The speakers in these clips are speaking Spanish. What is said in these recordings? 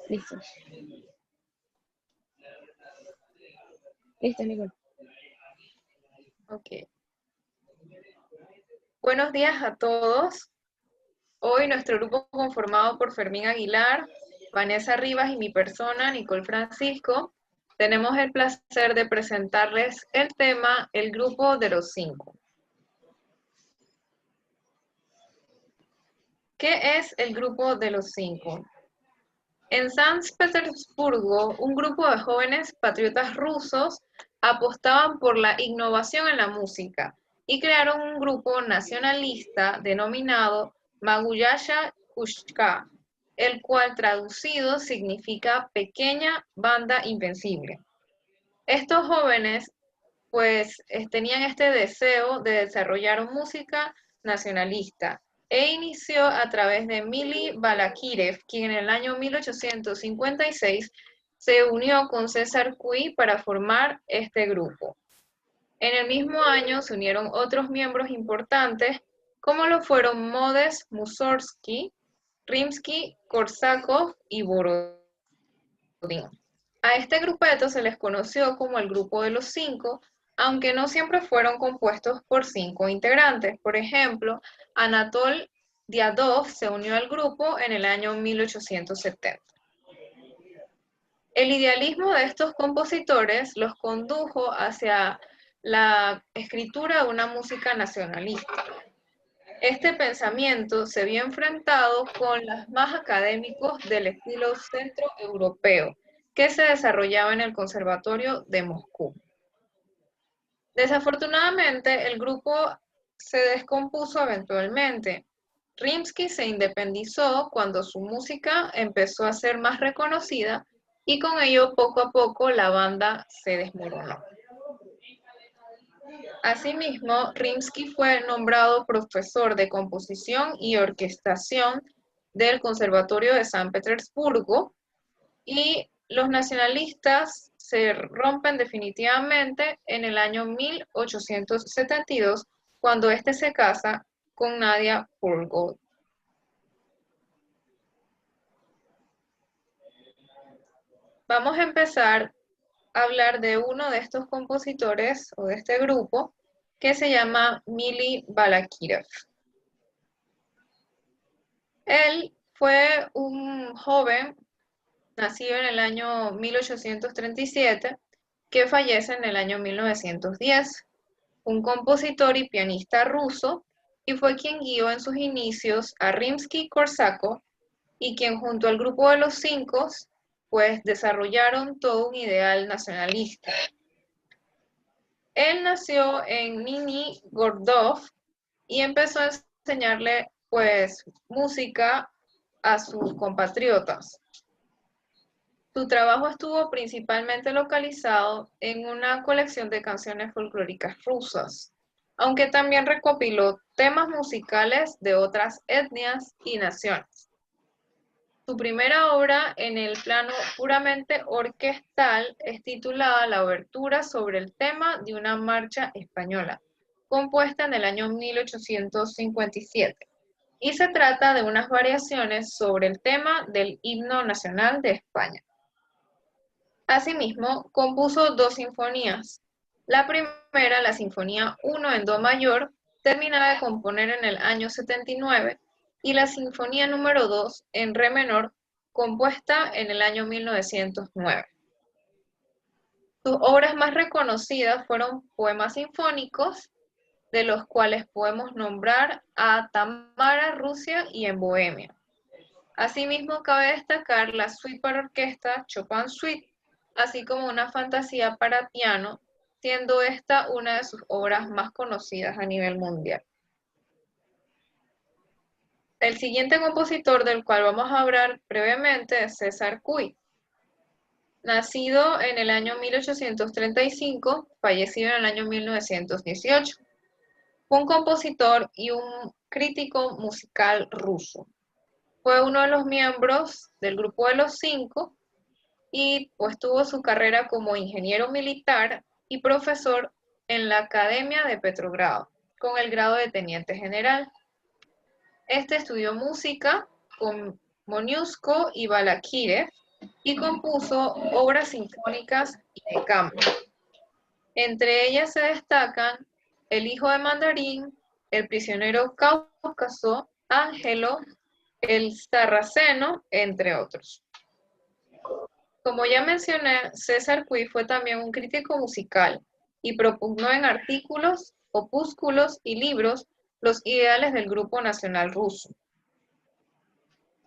Listo. Listo, Nicole. Ok. Buenos días a todos. Hoy nuestro grupo conformado por Fermín Aguilar, Vanessa Rivas y mi persona, Nicole Francisco, tenemos el placer de presentarles el tema El Grupo de los Cinco. ¿Qué es el Grupo de los Cinco? En San Petersburgo, un grupo de jóvenes patriotas rusos apostaban por la innovación en la música y crearon un grupo nacionalista denominado Maguyasha Kushka, el cual traducido significa Pequeña Banda Invencible. Estos jóvenes pues tenían este deseo de desarrollar música nacionalista e inició a través de Mili Balakirev, quien en el año 1856 se unió con César Cui para formar este grupo. En el mismo año se unieron otros miembros importantes, como lo fueron Modest Mussorgsky, Rimsky-Korsakov y Borodin. A este grupeto se les conoció como el Grupo de los Cinco, aunque no siempre fueron compuestos por 5 integrantes. Por ejemplo, Anatol Diadov se unió al grupo en el año 1870. El idealismo de estos compositores los condujo hacia la escritura de una música nacionalista. Este pensamiento se vio enfrentado con los más académicos del estilo centroeuropeo, que se desarrollaba en el Conservatorio de Moscú. Desafortunadamente, el grupo se descompuso eventualmente. Rimsky se independizó cuando su música empezó a ser más reconocida y con ello poco a poco la banda se desmoronó. Asimismo, Rimsky fue nombrado profesor de composición y orquestación del Conservatorio de San Petersburgo y los nacionalistas se rompen definitivamente en el año 1872 cuando este se casa con Nadia Purgold. Vamos a empezar a hablar de uno de estos compositores o de este grupo que se llama Mili Balakirev. Él fue un joven nacido en el año 1837 que fallece en el año 1910, un compositor y pianista ruso, y fue quien guió en sus inicios a Rimsky-Korsakov y quien junto al grupo de los Cinco pues desarrollaron todo un ideal nacionalista. Él nació en Nizhny Novgorod y empezó a enseñarle pues música a sus compatriotas. Su trabajo estuvo principalmente localizado en una colección de canciones folclóricas rusas, aunque también recopiló temas musicales de otras etnias y naciones. Su primera obra en el plano puramente orquestal es titulada La obertura sobre el tema de una marcha española, compuesta en el año 1857, y se trata de unas variaciones sobre el tema del himno nacional de España. Asimismo, compuso 2 sinfonías. La primera, la Sinfonía 1 en Do mayor, terminada de componer en el año 79, y la Sinfonía número 2 en Re menor, compuesta en el año 1909. Sus obras más reconocidas fueron poemas sinfónicos, de los cuales podemos nombrar a Tamara, Rusia y En Bohemia. Asimismo, cabe destacar la suite para orquesta Chopin Suite, así como una fantasía para piano, siendo esta una de sus obras más conocidas a nivel mundial. El siguiente compositor del cual vamos a hablar brevemente es César Cui. Nacido en el año 1835, fallecido en el año 1918. Fue un compositor y un crítico musical ruso. Fue uno de los miembros del Grupo de los Cinco y pues tuvo su carrera como ingeniero militar y profesor en la Academia de Petrogrado, con el grado de teniente general. Este estudió música con Moniuszko y Balakirev, y compuso obras sinfónicas y de cámara. Entre ellas se destacan El hijo de Mandarín, El prisionero Cáucaso, Ángelo, El Sarraceno, entre otros. Como ya mencioné, César Cui fue también un crítico musical y propugnó en artículos, opúsculos y libros los ideales del Grupo Nacional Ruso.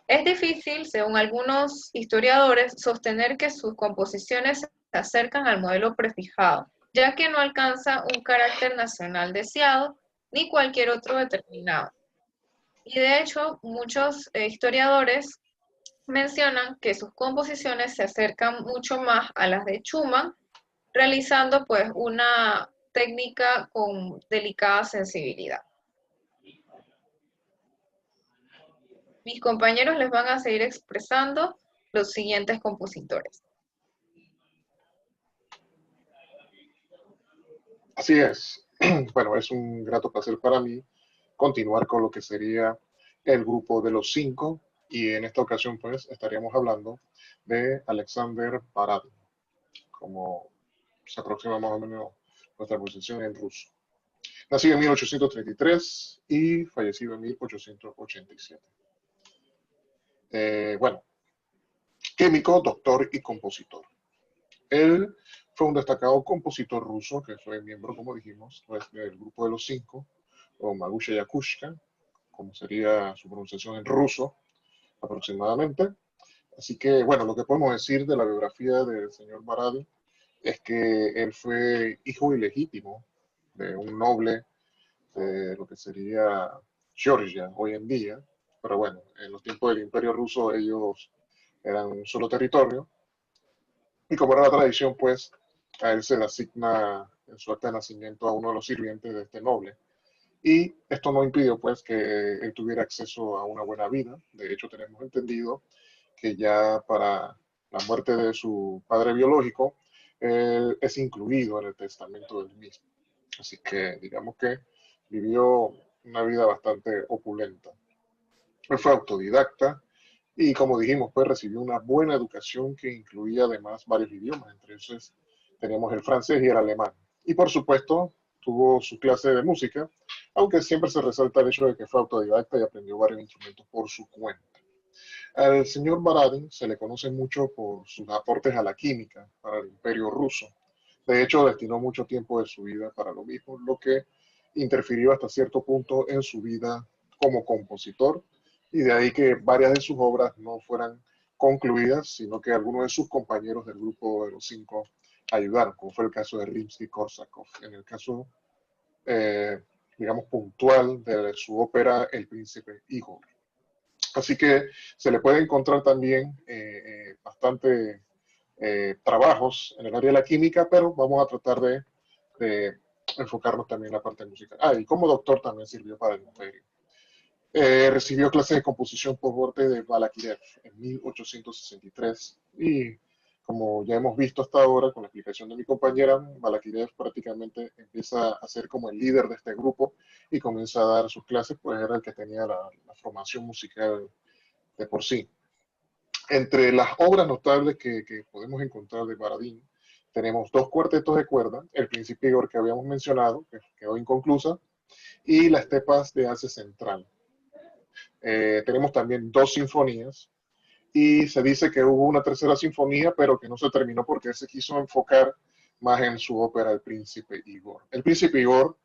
Es difícil, según algunos historiadores, sostener que sus composiciones se acercan al modelo prefijado, ya que no alcanza un carácter nacional deseado ni cualquier otro determinado. Y de hecho, muchos historiadores mencionan que sus composiciones se acercan mucho más a las de Schumann, realizando pues una técnica con delicada sensibilidad. Mis compañeros les van a seguir expresando los siguientes compositores. Así es. Bueno, es un grato placer para mí continuar con lo que sería el grupo de los 5 y en esta ocasión pues estaríamos hablando de Alexander Baradin, como se aproxima más o menos nuestra pronunciación en ruso. Nacido en 1833 y fallecido en 1887. Bueno, químico, doctor y compositor. Él fue un destacado compositor ruso que fue miembro, como dijimos, pues, del grupo de los 5, o Magusha Yakushka, como sería su pronunciación en ruso aproximadamente. Así que, bueno, lo que podemos decir de la biografía del señor Baradin es que él fue hijo ilegítimo de un noble de lo que sería Georgia hoy en día, pero bueno, en los tiempos del Imperio Ruso ellos eran un solo territorio, y como era la tradición, pues a él se le asigna en su acta de nacimiento a uno de los sirvientes de este noble. Y esto no impidió pues que él tuviera acceso a una buena vida. De hecho, tenemos entendido que ya para la muerte de su padre biológico, él es incluido en el testamento del mismo. Así que digamos que vivió una vida bastante opulenta. Él fue autodidacta y, como dijimos, pues recibió una buena educación que incluía además varios idiomas. Entre esos teníamos el francés y el alemán. Y por supuesto, tuvo su clase de música, aunque siempre se resalta el hecho de que fue autodidacta y aprendió varios instrumentos por su cuenta. Al señor Baradin se le conoce mucho por sus aportes a la química para el Imperio Ruso. De hecho, destinó mucho tiempo de su vida para lo mismo, lo que interfirió hasta cierto punto en su vida como compositor, y de ahí que varias de sus obras no fueran concluidas, sino que algunos de sus compañeros del grupo de los 5 ayudaron, como fue el caso de Rimsky-Korsakov. En el caso, eh, digamos, puntual de su ópera El Príncipe Igor. Así que se le puede encontrar también bastante trabajos en el área de la química, pero vamos a tratar de enfocarnos también en la parte musical. Y como doctor también sirvió para el imperio. Recibió clases de composición por parte de Balakirev en 1863 y como ya hemos visto hasta ahora con la explicación de mi compañera, Balakirev prácticamente empieza a ser como el líder de este grupo y comienza a dar sus clases, pues era el que tenía la formación musical de por sí. Entre las obras notables que podemos encontrar de Baradin, tenemos dos cuartetos de cuerda, el Príncipe Igor que habíamos mencionado, que quedó inconclusa, y las Estepas de Asia Central. Tenemos también dos sinfonías, y se dice que hubo una tercera sinfonía, pero que no se terminó porque se quiso enfocar más en su ópera El Príncipe Igor. El Príncipe Igor,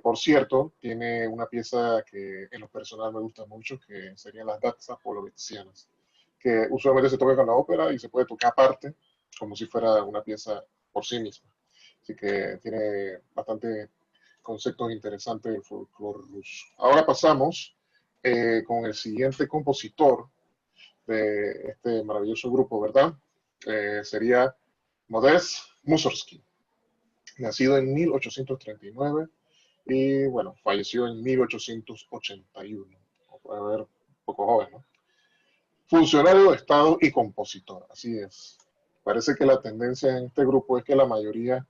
por cierto, tiene una pieza que en lo personal me gusta mucho, que serían las danzas polovetzianas, que usualmente se toca con la ópera y se puede tocar aparte, como si fuera una pieza por sí misma. Así que tiene bastante conceptos interesantes del folclore ruso. Ahora pasamos con el siguiente compositor de este maravilloso grupo, ¿verdad? Sería Modest Mussorgsky, nacido en 1839 y, bueno, falleció en 1881. Como puede ver, un poco joven, ¿no? Funcionario de Estado y compositor, así es. Parece que la tendencia en este grupo es que la mayoría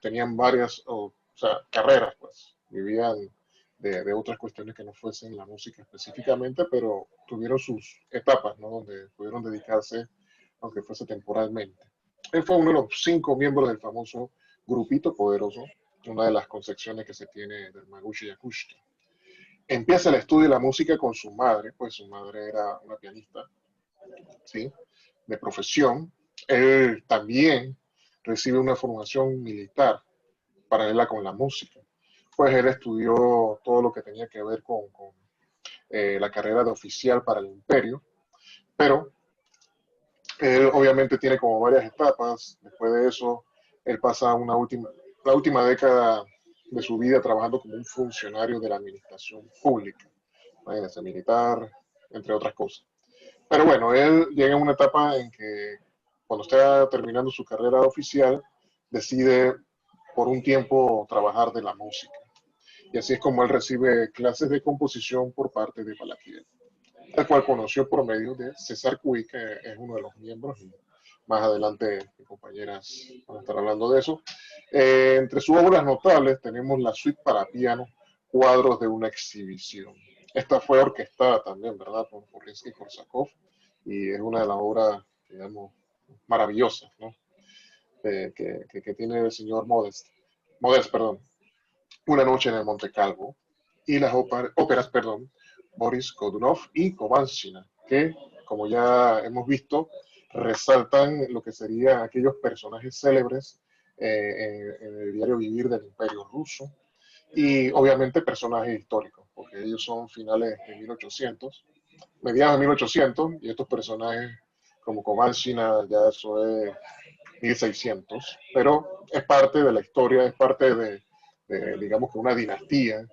tenían varias, o sea, carreras, pues. Vivían de otras cuestiones que no fuesen la música específicamente, pero tuvieron sus etapas, ¿no? Donde pudieron dedicarse, aunque fuese temporalmente. Él fue uno de los 5 miembros del famoso Grupito Poderoso, una de las concepciones que se tiene del Magushi Yakushita. Empieza el estudio de la música con su madre, pues su madre era una pianista, ¿sí? De profesión. Él también recibe una formación militar paralela con la música. Pues él estudió todo lo que tenía que ver con la carrera de oficial para el imperio, pero él obviamente tiene como varias etapas. Después de eso, él pasa la última década de su vida trabajando como un funcionario de la administración pública, imagínense, militar, entre otras cosas. Pero bueno, él llega a una etapa en que cuando está terminando su carrera oficial, decide por un tiempo trabajar de la música. Y así es como él recibe clases de composición por parte de Balakirev, el cual conoció por medio de César Cui, que es uno de los miembros, y más adelante mis compañeras van a estar hablando de eso. Entre sus obras notables tenemos la suite para piano, cuadros de una exhibición. Esta fue orquestada también, ¿verdad?, por Rimsky-Korsakov, y es una de las obras, digamos, maravillosas, ¿no? Que tiene el señor Modest, perdón, Una noche en el Monte Calvo, y las óperas, perdón, Boris Godunov y Kovalchina, que, como ya hemos visto, resaltan lo que serían aquellos personajes célebres en el diario vivir del Imperio Ruso, y obviamente personajes históricos, porque ellos son finales de 1800, mediados de 1800, y estos personajes como Kovalchina, ya eso es 1600, pero es parte de la historia, es parte digamos que una dinastía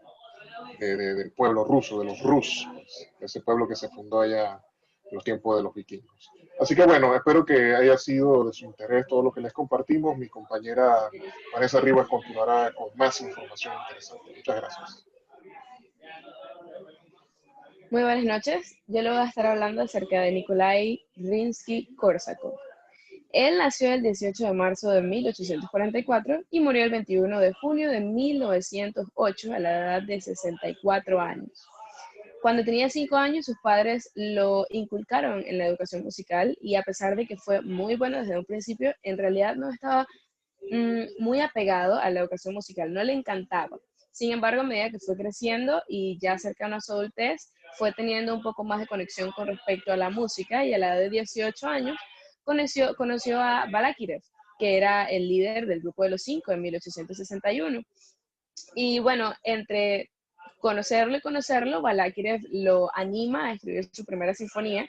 del pueblo ruso, de los Rus, pues, ese pueblo que se fundó allá en los tiempos de los vikingos. Así que bueno, espero que haya sido de su interés todo lo que les compartimos. Mi compañera Vanessa Rivas continuará con más información interesante. Muchas gracias. Muy buenas noches. Yo le voy a estar hablando acerca de Nikolai Rimsky-Korsakov. Él nació el 18 de marzo de 1844 y murió el 21 de junio de 1908 a la edad de 64 años. Cuando tenía 5 años, sus padres lo inculcaron en la educación musical y a pesar de que fue muy bueno desde un principio, en realidad no estaba muy apegado a la educación musical, no le encantaba. Sin embargo, a medida que fue creciendo y ya cercano a su adultez, fue teniendo un poco más de conexión con respecto a la música y a la edad de 18 años conoció a Balakirev, que era el líder del grupo de los 5 en 1861. Y bueno, entre conocerlo y conocerlo, Balakirev lo anima a escribir su primera sinfonía.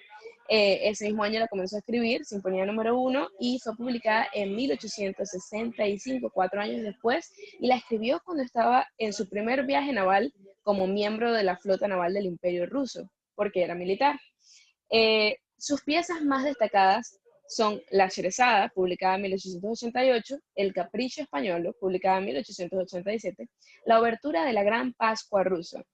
Ese mismo año la comenzó a escribir, Sinfonía número 1, y fue publicada en 1865, 4 años después, y la escribió cuando estaba en su primer viaje naval como miembro de la flota naval del Imperio Ruso, porque era militar. Sus piezas más destacadas son La Sherezada, publicada en 1888, El Capricho Españolo, publicada en 1887, La Obertura de la Gran Pascua Rusa,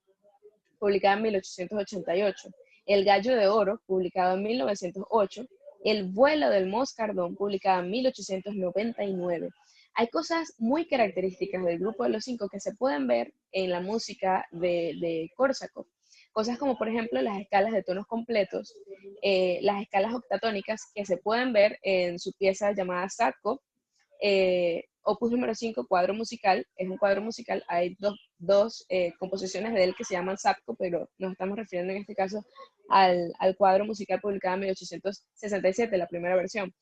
publicada en 1888, El Gallo de Oro, publicado en 1908, El Vuelo del Moscardón, publicada en 1899. Hay cosas muy características del grupo de los 5 que se pueden ver en la música de Korsakov. Cosas como, por ejemplo, las escalas de tonos completos, las escalas octatónicas que se pueden ver en su pieza llamada Sadko, Opus número 5, cuadro musical. Es un cuadro musical, hay dos composiciones de él que se llaman Sadko, pero nos estamos refiriendo en este caso al cuadro musical publicado en 1867, la primera versión.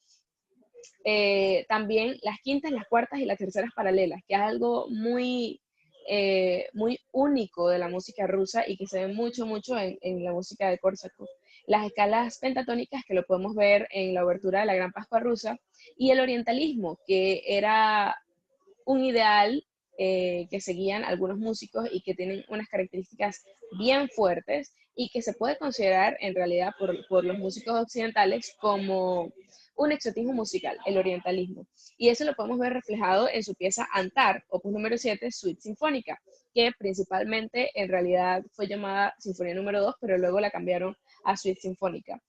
También las quintas, las cuartas y las terceras paralelas, que es algo muy único de la música rusa y que se ve mucho en la música de Korsakov. Las escalas pentatónicas, que lo podemos ver en la obertura de la Gran Pascua Rusa, y el orientalismo, que era un ideal que seguían algunos músicos y que tienen unas características bien fuertes y que se puede considerar en realidad por los músicos occidentales como un exotismo musical, el orientalismo. Y eso lo podemos ver reflejado en su pieza Antar, opus número 7, Suite Sinfónica, que principalmente en realidad fue llamada Sinfonía número 2, pero luego la cambiaron a Suite Sinfónica.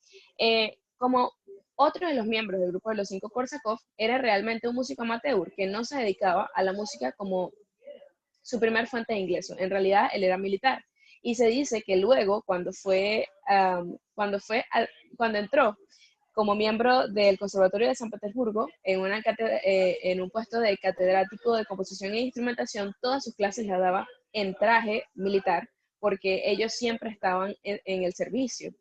Como otro de los miembros del grupo de los 5, Korsakov, era realmente un músico amateur que no se dedicaba a la música como su primer fuente de ingreso. En realidad, él era militar. Y se dice que luego, cuando entró como miembro del Conservatorio de San Petersburgo, en un puesto de catedrático de composición e instrumentación, todas sus clases las daba en traje militar, porque ellos siempre estaban en el servicio.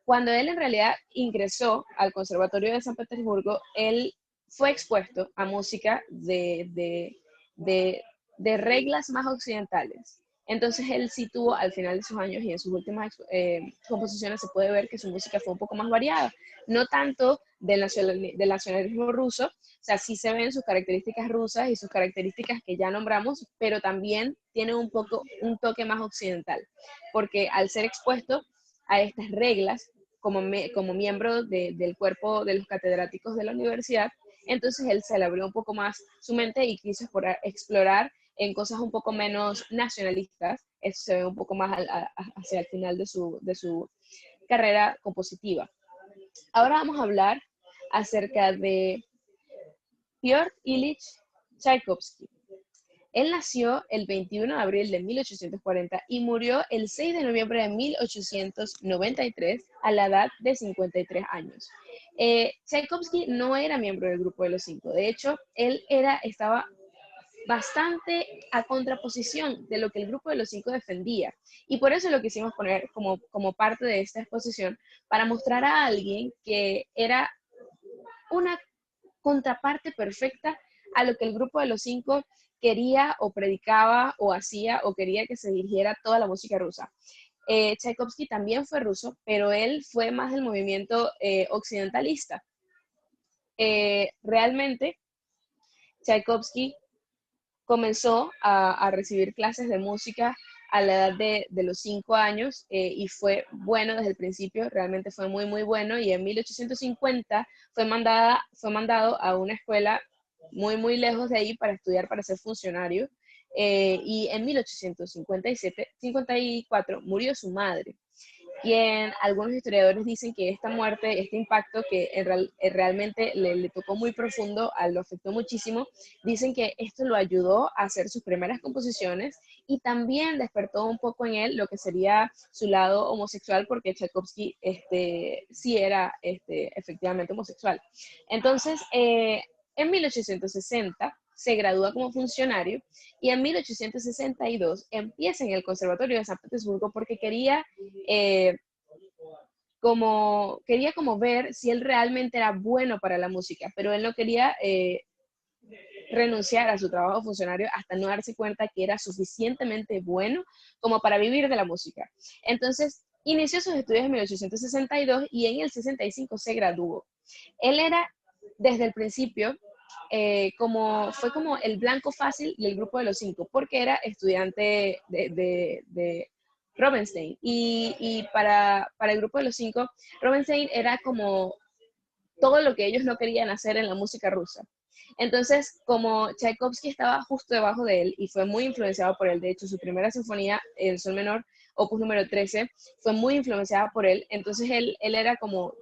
Cuando él en realidad ingresó al Conservatorio de San Petersburgo, él fue expuesto a música de reglas más occidentales. Entonces él sí tuvo al final de sus años y en sus últimas composiciones se puede ver que su música fue un poco más variada, no tanto del nacionalismo ruso, o sea, sí se ven sus características rusas y sus características que ya nombramos, pero también tiene un toque más occidental, porque al ser expuesto a estas reglas como miembro del cuerpo de los catedráticos de la universidad, entonces él se le abrió un poco más su mente y quiso explorar en cosas un poco menos nacionalistas. Eso se ve un poco más hacia el final de su carrera compositiva. Ahora vamos a hablar acerca de Piotr Ilich Tchaikovsky. Él nació el 21 de abril de 1840 y murió el 6 de noviembre de 1893 a la edad de 53 años. Tchaikovsky no era miembro del grupo de los cinco. De hecho, él estaba bastante a contraposición de lo que el grupo de los cinco defendía. Y por eso lo quisimos poner como parte de esta exposición, para mostrar a alguien que era una contraparte perfecta a lo que el grupo de los cinco quería o predicaba o hacía o quería que se dirigiera toda la música rusa. Tchaikovsky también fue ruso, pero él fue más del movimiento occidentalista. Realmente, Tchaikovsky comenzó a recibir clases de música a la edad de los 5 años y fue bueno desde el principio, realmente fue muy, muy bueno, y en 1850 fue mandado a una escuela muy, muy lejos de ahí para estudiar, para ser funcionario, y en 1854 murió su madre. Y algunos historiadores dicen que esta muerte, este impacto que realmente le tocó muy profundo, lo afectó muchísimo, dicen que esto lo ayudó a hacer sus primeras composiciones y también despertó un poco en él lo que sería su lado homosexual, porque Tchaikovsky sí era efectivamente homosexual. Entonces, en 1860 se gradúa como funcionario y en 1862 empieza en el Conservatorio de San Petersburgo porque quería ver si él realmente era bueno para la música, pero él no quería renunciar a su trabajo funcionario hasta no darse cuenta que era suficientemente bueno como para vivir de la música. Entonces, inició sus estudios en 1862 y en el 65 se graduó. Él era, desde el principio, fue como el blanco fácil del grupo de los cinco, porque era estudiante de Rubinstein. Y para el grupo de los cinco, Rubinstein era como todo lo que ellos no querían hacer en la música rusa. Entonces, como Tchaikovsky estaba justo debajo de él y fue muy influenciado por él, de hecho, su primera sinfonía, el Sol menor, opus número 13, fue muy influenciada por él. Entonces, él era como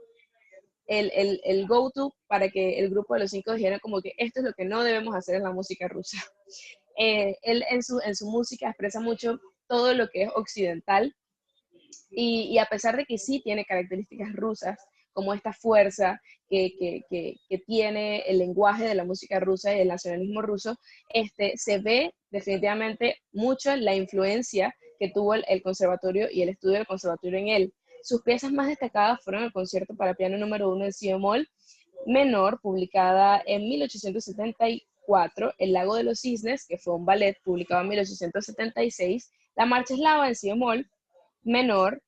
el go-to para que el grupo de los cinco dijera como que esto es lo que no debemos hacer en la música rusa. Él en su música expresa mucho todo lo que es occidental y a pesar de que sí tiene características rusas, como esta fuerza que tiene el lenguaje de la música rusa y el nacionalismo ruso, se ve definitivamente mucho la influencia que tuvo el conservatorio y el estudio del conservatorio en él. Sus piezas más destacadas fueron el concierto para piano número 1 en si bemol menor, publicada en 1874, El lago de los cisnes, que fue un ballet publicado en 1876, la marcha eslava en si bemol menor,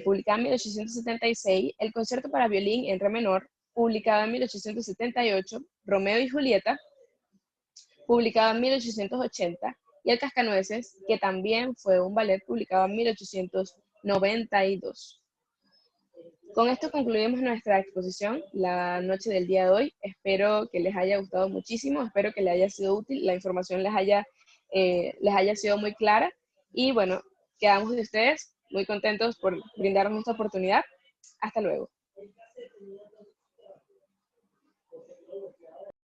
publicada en 1876, el concierto para violín en re menor, publicado en 1878, Romeo y Julieta, publicado en 1880, y El Cascanueces, que también fue un ballet publicado en 1892. Con esto concluimos nuestra exposición la noche del día de hoy. Espero que les haya gustado muchísimo, espero que les haya sido útil, la información les haya sido muy clara, y bueno, quedamos de ustedes muy contentos por brindarnos esta oportunidad. Hasta luego.